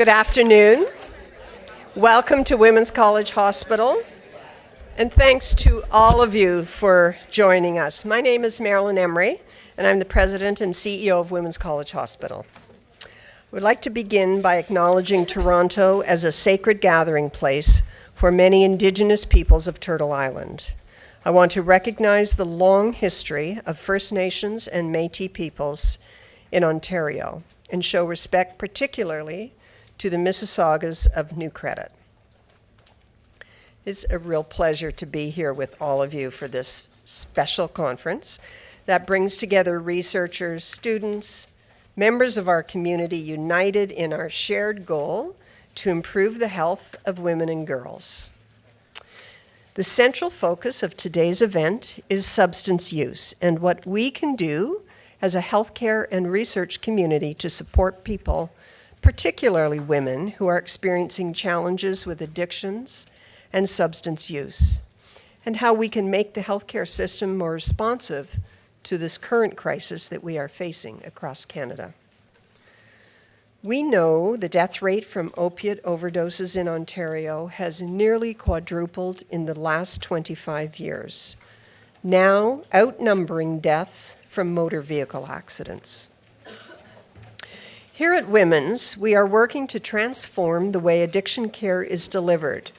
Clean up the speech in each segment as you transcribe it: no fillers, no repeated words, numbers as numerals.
Good afternoon. Welcome to Women's College Hospital, and thanks to all of you for joining us. My name is Marilyn Emery, and I'm the President and CEO of Women's College Hospital. I would like to begin by acknowledging Toronto as a sacred gathering place for many Indigenous peoples of Turtle Island. I want to recognize the long history of First Nations and Métis peoples in Ontario and show respect particularly to the Mississaugas of New Credit. It's a real pleasure to be here with all of you for this special conference that brings together researchers, students, members of our community united in our shared goal to improve the health of women and girls. The central focus of today's event is substance use and what we can do as a healthcare and research community to support people, particularly women, who are experiencing challenges with addictions and substance use, and how we can make the healthcare system more responsive to this current crisis that we are facing across Canada. We know the death rate from opiate overdoses in Ontario has nearly quadrupled in the last 25 years, now outnumbering deaths from motor vehicle accidents. Here at Women's, we are working to transform the way addiction care is delivered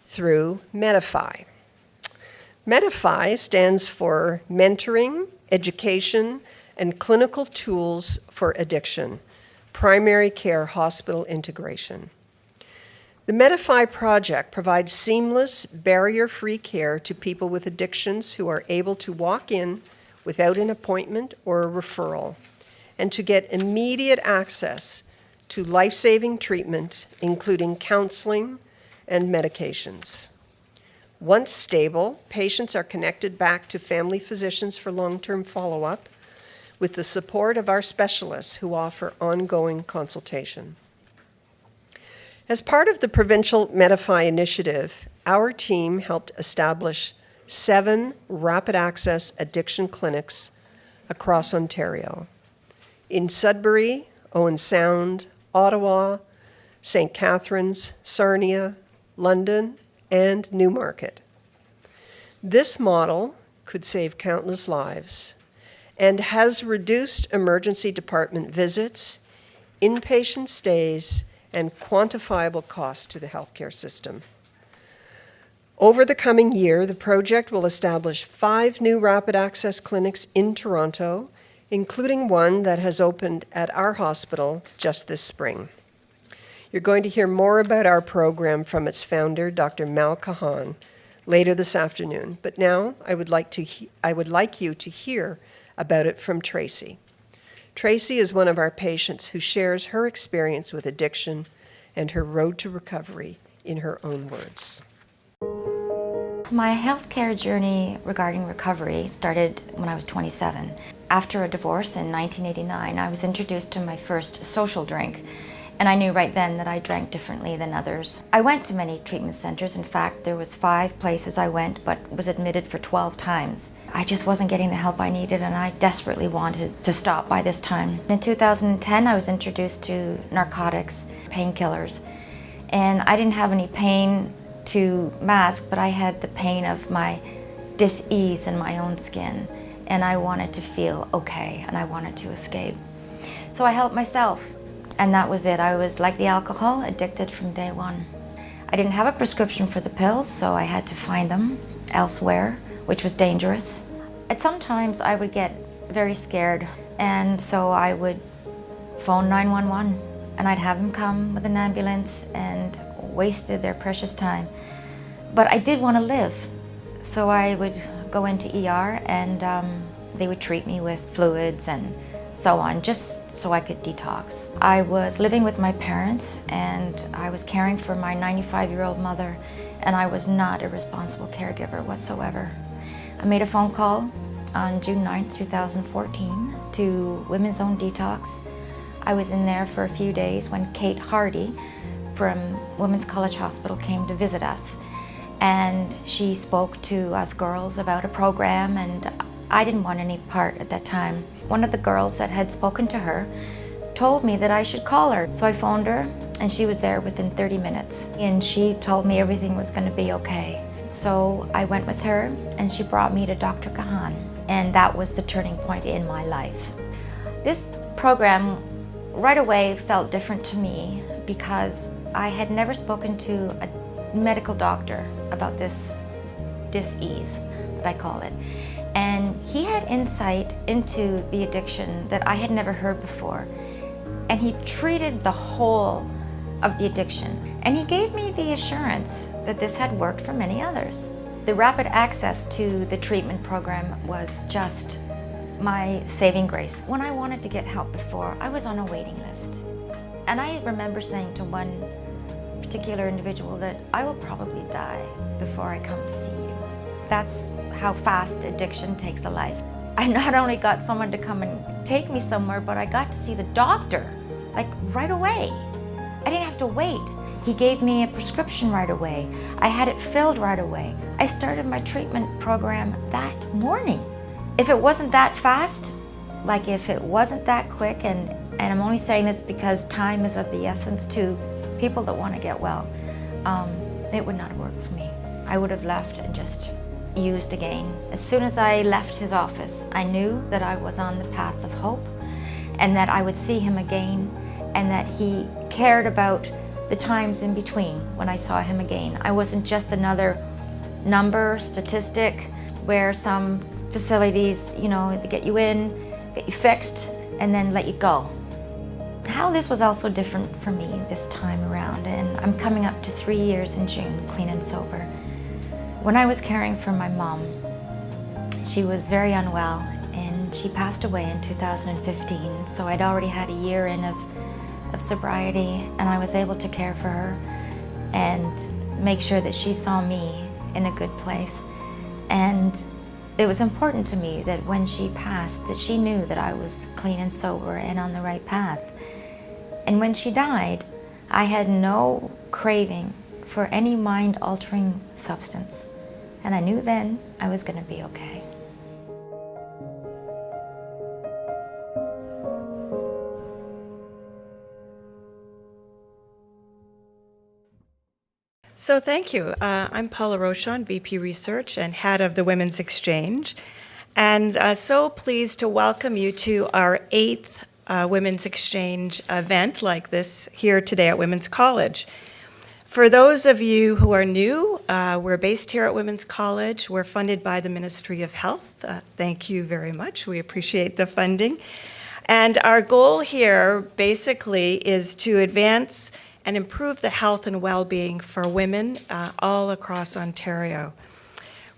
through Medify. Medify stands for Mentoring, Education, and Clinical Tools for Addiction, Primary Care Hospital Integration. The Medify project provides seamless, barrier-free care to people with addictions who are able to walk in without an appointment or a referral, and to get immediate access to life-saving treatment, including counseling and medications. Once stable, patients are connected back to family physicians for long-term follow-up with the support of our specialists who offer ongoing consultation. As part of the provincial Medify initiative, our team helped establish 7 rapid access addiction clinics across Ontario. In Sudbury, Owen Sound, Ottawa, St. Catharines, Sarnia, London, and Newmarket. This model could save countless lives and has reduced emergency department visits, inpatient stays, and quantifiable costs to the healthcare system. Over the coming year, the project will establish 5 new rapid access clinics in Toronto, including one that has opened at our hospital just this spring. You're going to hear more about our program from its founder, Dr. Mal Kahan, later this afternoon. But now I would like you to hear about it from Tracy. Tracy is one of our patients who shares her experience with addiction and her road to recovery in her own words. My healthcare journey regarding recovery started when I was 27. After a divorce in 1989, I was introduced to my first social drink, and I knew right then that I drank differently than others. I went to many treatment centers. In fact, there was 5 places I went, but was admitted for 12 times. I just wasn't getting the help I needed, and I desperately wanted to stop by this time. In 2010, I was introduced to narcotics, painkillers, and I didn't have any pain to mask, but I had the pain of my dis-ease in my own skin, and I wanted to feel okay, and I wanted to escape. So I helped myself, and that was it. I was like the alcohol, addicted from day one. I didn't have a prescription for the pills, so I had to find them elsewhere, which was dangerous. And sometimes I would get very scared, and so I would phone 911, and I'd have them come with an ambulance and wasted their precious time. But I did want to live, so I would go into ER, and they would treat me with fluids and so on, just so I could detox. I was living with my parents, and I was caring for my 95-year-old mother, and I was not a responsible caregiver whatsoever. I made a phone call on June 9th, 2014 to Women's Own Detox. I was in there for a few days when Kate Hardy from Women's College Hospital came to visit us. And she spoke to us girls about a program, and I didn't want any part at that time. One of the girls that had spoken to her told me that I should call her. So I phoned her and she was there within 30 minutes. And she told me everything was going to be okay. So I went with her, and she brought me to Dr. Kahan, and that was the turning point in my life. This program right away felt different to me because I had never spoken to a medical doctor about this dis-ease, that I call it. And he had insight into the addiction that I had never heard before. And he treated the whole of the addiction. And he gave me the assurance that this had worked for many others. The rapid access to the treatment program was just my saving grace. When I wanted to get help before, I was on a waiting list. And I remember saying to one particular individual that I will probably die before I come to see you. That's how fast addiction takes a life. I not only got someone to come and take me somewhere, but I got to see the doctor, like right away. I didn't have to wait. He gave me a prescription right away. I had it filled right away. I started my treatment program that morning. If it wasn't that fast, like if it wasn't that quick, and I'm only saying this because time is of the essence to people that want to get well, it would not have worked for me. I would have left and just used again. As soon as I left his office, I knew that I was on the path of hope and that I would see him again and that he cared about the times in between when I saw him again. I wasn't just another number, statistic, where some facilities, they get you in, get you fixed, and then let you go. How this was also different for me this time around, and I'm coming up to 3 years in June, clean and sober. When I was caring for my mom, she was very unwell, and she passed away in 2015, so I'd already had a year in of sobriety, and I was able to care for her and make sure that she saw me in a good place. And it was important to me that when she passed, that she knew that I was clean and sober and on the right path. And when she died, I had no craving for any mind-altering substance. And I knew then I was going to be okay. So thank you. I'm Paula Rochon, VP Research and head of the Women's Exchange, and so pleased to welcome you to our 8th Women's Exchange event like this here today at Women's College. For those of you who are new, we're based here at Women's College. We're funded by the Ministry of Health. Thank you very much. We appreciate the funding. And our goal here basically is to advance and improve the health and well-being for women all across Ontario.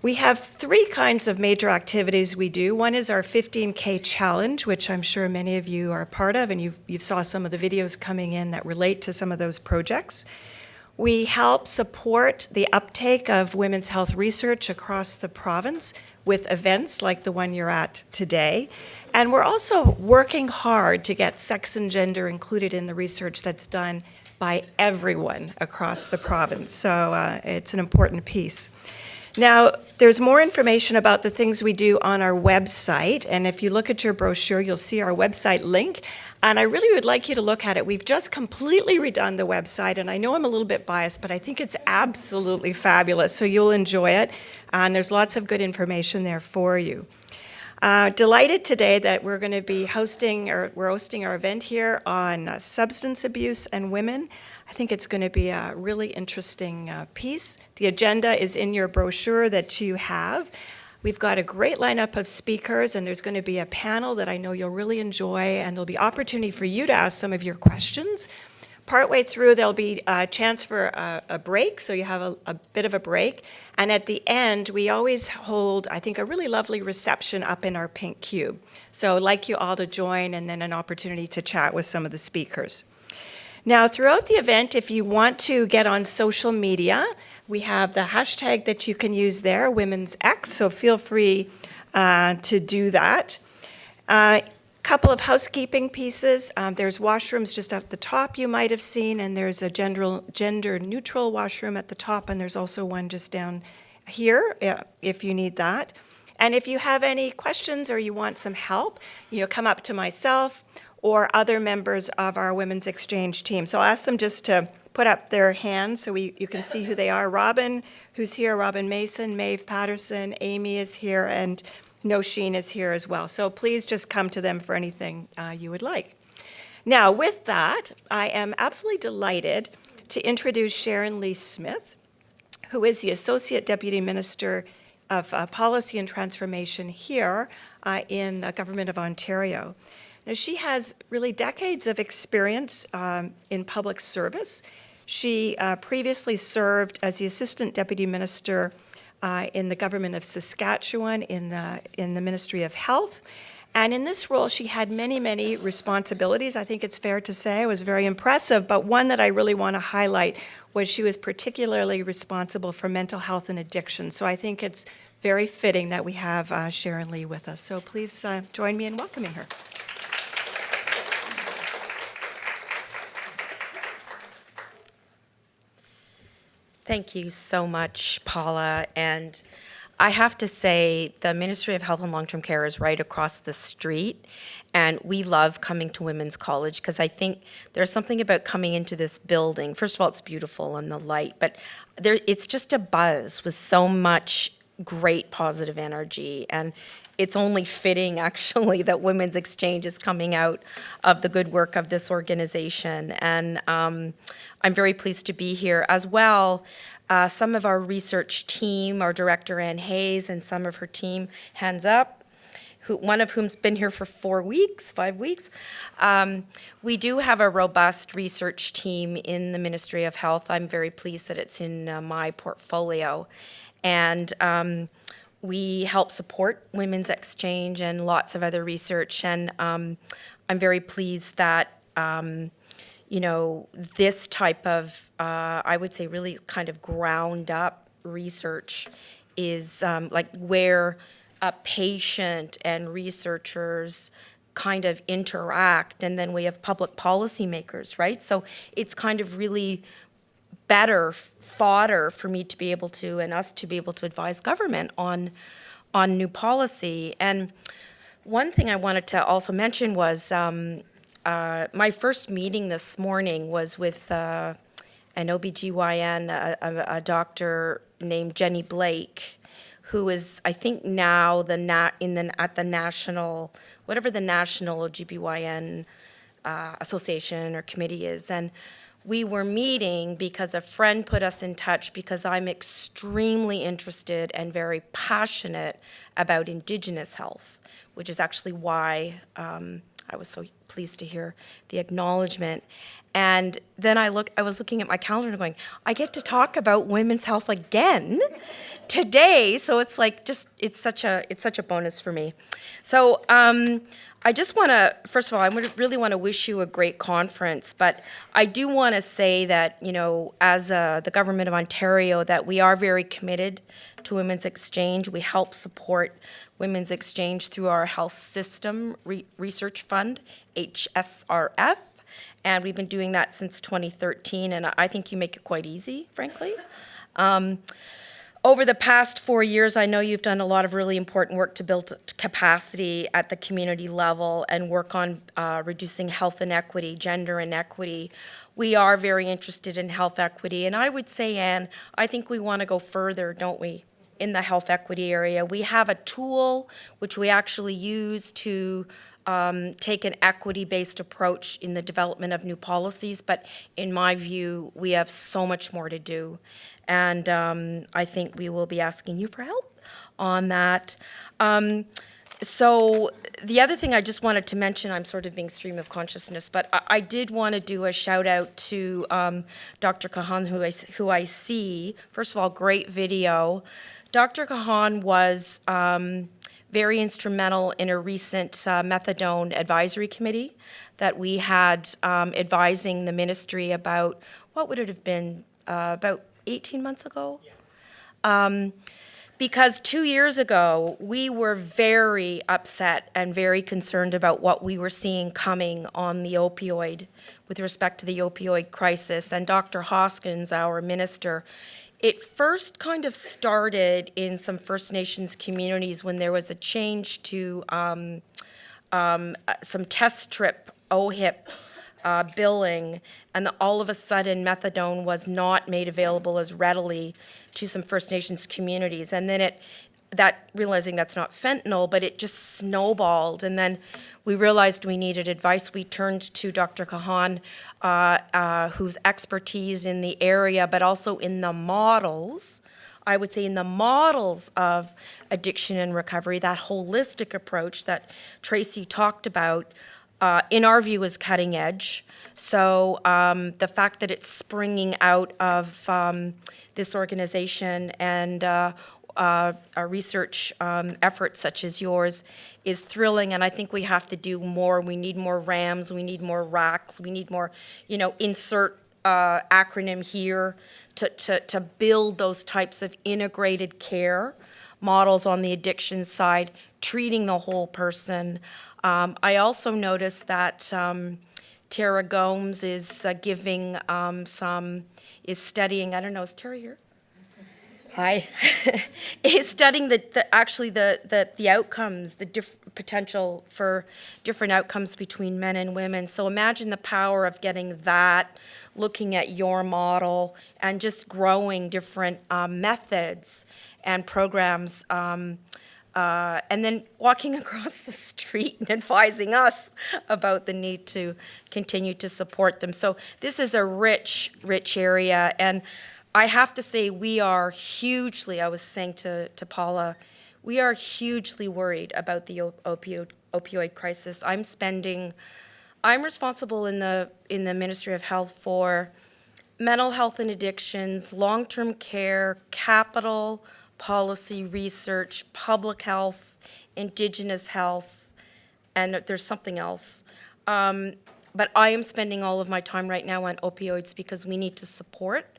We have 3 kinds of major activities we do. One is our 15K challenge, which I'm sure many of you are a part of, and you've saw some of the videos coming in that relate to some of those projects. We help support the uptake of women's health research across the province with events like the one you're at today. And we're also working hard to get sex and gender included in the research that's done by everyone across the province. So it's an important piece. Now, there's more information about the things we do on our website, and if you look at your brochure, you'll see our website link, and I really would like you to look at it. We've just completely redone the website, and I know I'm a little bit biased, but I think it's absolutely fabulous, so you'll enjoy it, and there's lots of good information there for you. Delighted today that we're going to be hosting our event here on substance abuse and women. I think it's going to be a really interesting piece. The agenda is in your brochure that you have. We've got a great lineup of speakers, and there's going to be a panel that I know you'll really enjoy, and there'll be opportunity for you to ask some of your questions. Partway through, there'll be a chance for a break, so you have a bit of a break. And at the end, we always hold, I think, a really lovely reception up in our pink cube. So I'd like you all to join, and then an opportunity to chat with some of the speakers. Now, throughout the event, if you want to get on social media, we have the hashtag that you can use there, Women's X, so feel free to do that. Couple of housekeeping pieces. There's washrooms just at the top you might have seen, and there's a gender-neutral washroom at the top, and there's also one just down here if you need that. And if you have any questions or you want some help, come up to myself or other members of our Women's Exchange team. So I'll ask them just to put up their hands so you can see who they are. Robin, who's here, Robin Mason, Maeve Patterson, Amy is here, and Nosheen is here as well. So please just come to them for anything you would like. Now, with that, I am absolutely delighted to introduce Sharon Lee Smith, who is the Associate Deputy Minister of Policy and Transformation here in the Government of Ontario. Now, she has really decades of experience in public service. She previously served as the Assistant Deputy Minister in the Government of Saskatchewan in the Ministry of Health. And in this role, she had many, many responsibilities. I think it's fair to say it was very impressive, but one that I really want to highlight was she was particularly responsible for mental health and addiction. So I think it's very fitting that we have Sharon Lee with us. So please join me in welcoming her. Thank you so much, Paula. And I have to say, the Ministry of Health and Long-Term Care is right across the street, and we love coming to Women's College because I think there's something about coming into this building. First of all, it's beautiful and the light, but it's just a buzz with so much great positive energy, and it's only fitting, actually, that Women's Exchange is coming out of the good work of this organization, and I'm very pleased to be here as well. Some of our research team, our director, Ann Hayes, and some of her team, hands up, one of whom's been here for 5 weeks. We do have a robust research team in the Ministry of Health. I'm very pleased that it's in my portfolio. And we help support Women's Exchange and lots of other research. And I'm very pleased that this type of, I would say, really kind of ground up research is like where a patient and researchers kind of interact, and then we have public policymakers, right? So it's kind of really better fodder for me to be able to, and us to be able to advise government on new policy. And one thing I wanted to also mention was my first meeting this morning was with an OBGYN, a doctor named Jenny Blake, who is, I think, now at the national, whatever the national OBGYN association or committee is. And we were meeting because a friend put us in touch because I'm extremely interested and very passionate about Indigenous health, which is actually why I was so pleased to hear the acknowledgement. And then I was looking at my calendar and going, I get to talk about women's health again today. So it's like it's such a bonus for me. So I just want to, first of all, I really want to wish you a great conference, but I do want to say that, as the Government of Ontario, that we are very committed to Women's Exchange. We help support Women's Exchange through our Health System Research Fund, HSRF, and we've been doing that since 2013, and I think you make it quite easy, frankly. Over the past 4 years, I know you've done a lot of really important work to build capacity at the community level and work on reducing health inequity, gender inequity. We are very interested in health equity, and I would say, Anne, I think we want to go further, don't we, in the health equity area. We have a tool which we actually use to take an equity-based approach in the development of new policies, but in my view, we have so much more to do. And I think we will be asking you for help on that. So the other thing I just wanted to mention, I'm sort of being stream of consciousness, but I did want to do a shout out to Dr. Kahan, who I see. First of all, great video. Dr. Kahan was very instrumental in a recent methadone advisory committee that we had advising the ministry about, what would it have been, about 18 months ago? Because 2 years ago, we were very upset and very concerned about what we were seeing coming on the opioid, with respect to the opioid crisis. And Dr. Hoskins, our minister, it first kind of started in some First Nations communities when there was a change to some test strip OHIP billing, and all of a sudden methadone was not made available as readily to some First Nations communities. And then realizing that's not fentanyl, but it just snowballed. And then we realized we needed advice. We turned to Dr. Kahan, whose expertise in the area, but also in the models, I would say in the models of addiction and recovery, that holistic approach that Tracy talked about, in our view, is cutting edge. So the fact that it's springing out of this organization and our research efforts such as yours is thrilling, and I think we have to do more. We need more RAMs, we need more RACs, we need more, insert acronym here to build those types of integrated care models on the addiction side, treating the whole person. I also noticed that Tara Gomes is giving is studying, I don't know, is Tara here? Hi. Is studying the outcomes, the potential for different outcomes between men and women. So imagine the power of getting that, looking at your model, and just growing different methods and programs, and then walking across the street and advising us about the need to continue to support them. So this is a rich, rich area, and I have to say we are hugely, I was saying to Paula, we are hugely worried about the opioid crisis. I'm responsible in the Ministry of Health for mental health and addictions, long-term care, capital, policy, research, public health, Indigenous health, and there's something else. But I am spending all of my time right now on opioids because we need to support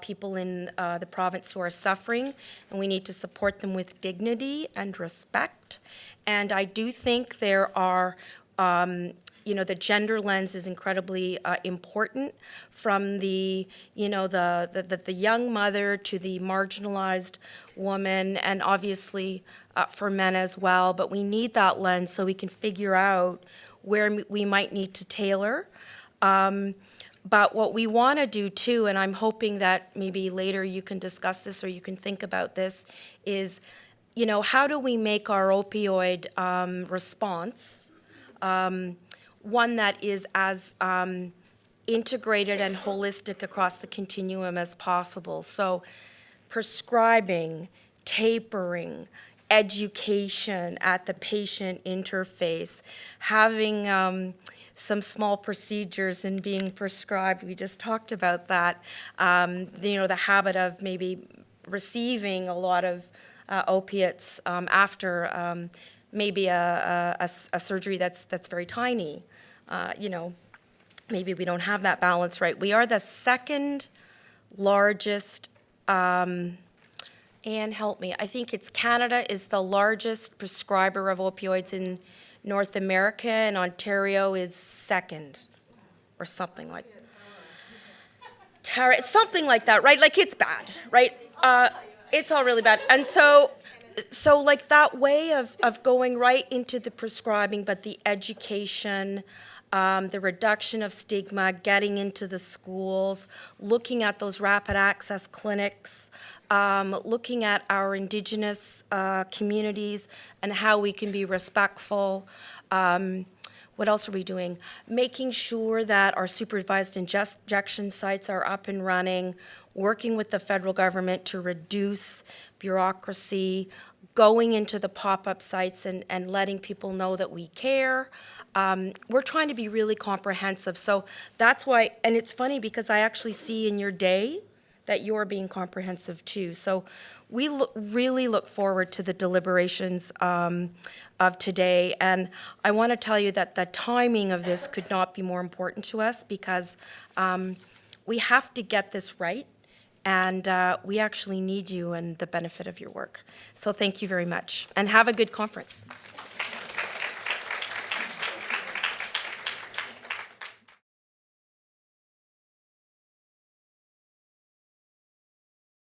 people in the province who are suffering, and we need to support them with dignity and respect. And I do think there are, the gender lens is incredibly important, from the young mother to the marginalized woman, and obviously for men as well. But we need that lens so we can figure out where we might need to tailor. But what we want to do too, and I'm hoping that maybe later you can discuss this or you can think about this, is, how do we make our opioid response one that is as integrated and holistic across the continuum as possible? So prescribing, tapering, education at the patient interface, having some small procedures in being prescribed. We just talked about that. The habit of maybe receiving a lot of opiates after maybe a surgery that's very tiny. Maybe we don't have that balance right. We are the second largest, Anne, help me, I think it's Canada is the largest prescriber of opioids in North America, and Ontario is second, or something like that. Something like that, right? Like, it's bad, right? It's all really bad. And so like that way of going right into the prescribing, but the education, the reduction of stigma, getting into the schools, looking at those rapid access clinics, looking at our Indigenous communities and how we can be respectful. What else are we doing? Making sure that our supervised injection sites are up and running, working with the federal government to reduce bureaucracy, going into the pop-up sites and letting people know that we care. We're trying to be really comprehensive. So that's why, and it's funny because I actually see in your day that you're being comprehensive too. So we really look forward to the deliberations of today. And I want to tell you that the timing of this could not be more important to us, because we have to get this right. And we actually need you and the benefit of your work. So thank you very much. And have a good conference.